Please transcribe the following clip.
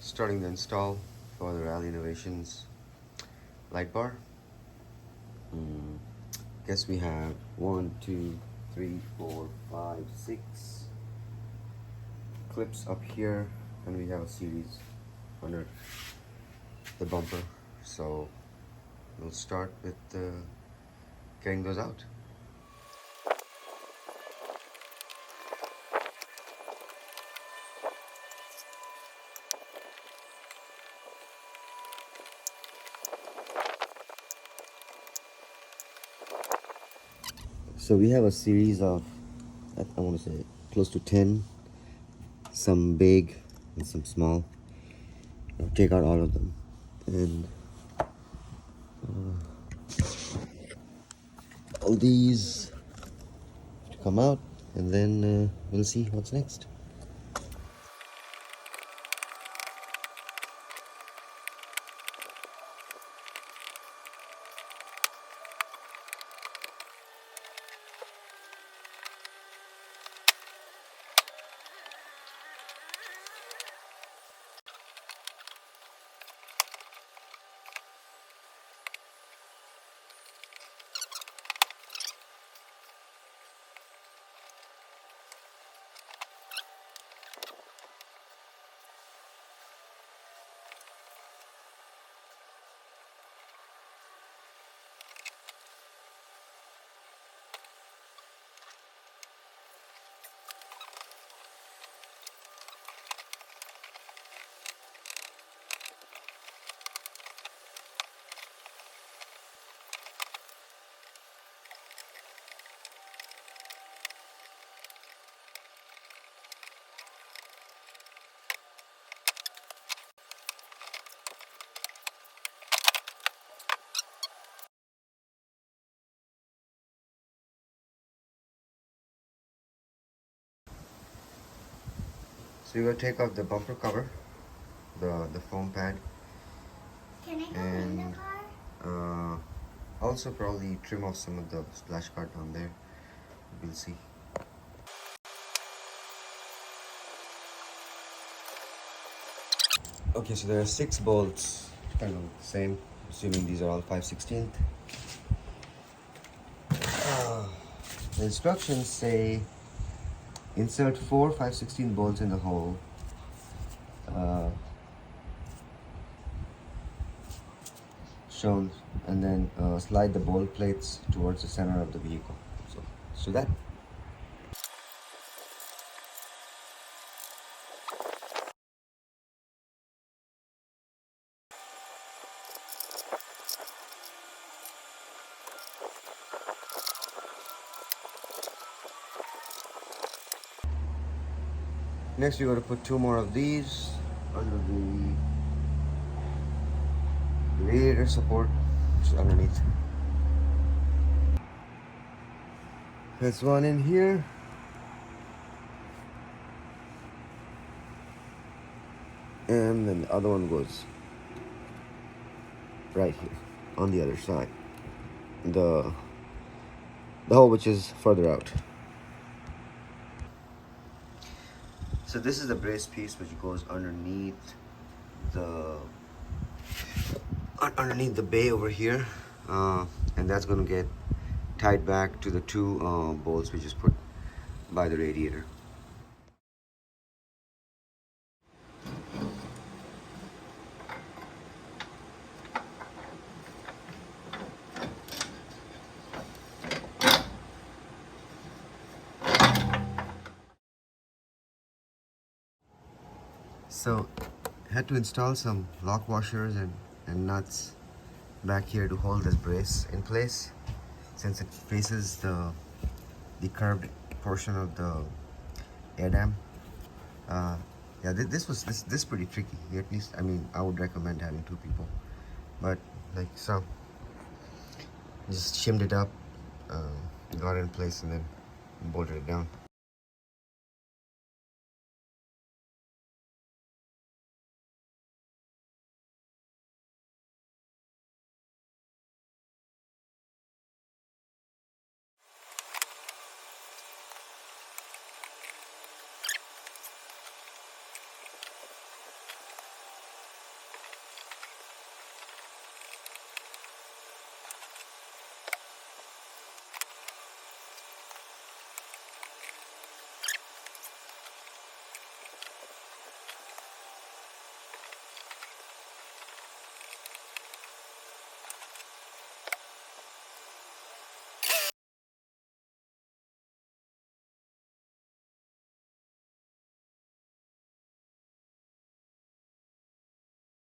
Starting the install for the Rally Innovations light bar. Guess we have 1, 2, 3, 4, 5, 6 clips up here, and we have a series under the bumper. So we'll start with getting those out. So we have a series of, I want to say, close to 10, some big and some small. I'll take out all of them and all these to come out, and then we'll see what's next. So you're going to take off the bumper cover, the foam pad. Can I go in the car? Also probably trim off some of the splash guard down there. We'll see. Okay, so there are 6 bolts, kind of the same, assuming these are all 5/16. The instructions say insert 4 5/16 bolts in the hole. Shown, and then slide the bolt plates towards the center of the vehicle. So let's do that. Next, we're going to put 2 more of these under the radiator support, which is underneath. There's one in here. And then the other one goes right here on the other side. The hole which is further out. So this is the brace piece which goes underneath the bay over here, and that's going to get tied back to the 2 bolts we just put by the radiator. So had to install some lock washers and nuts back here to hold this brace in place, since it faces the curved portion of the air dam. Yeah, this is pretty tricky. At least, I mean, I would recommend having 2 people, but like so, just shimmed it up, got it in place, and then bolted it down.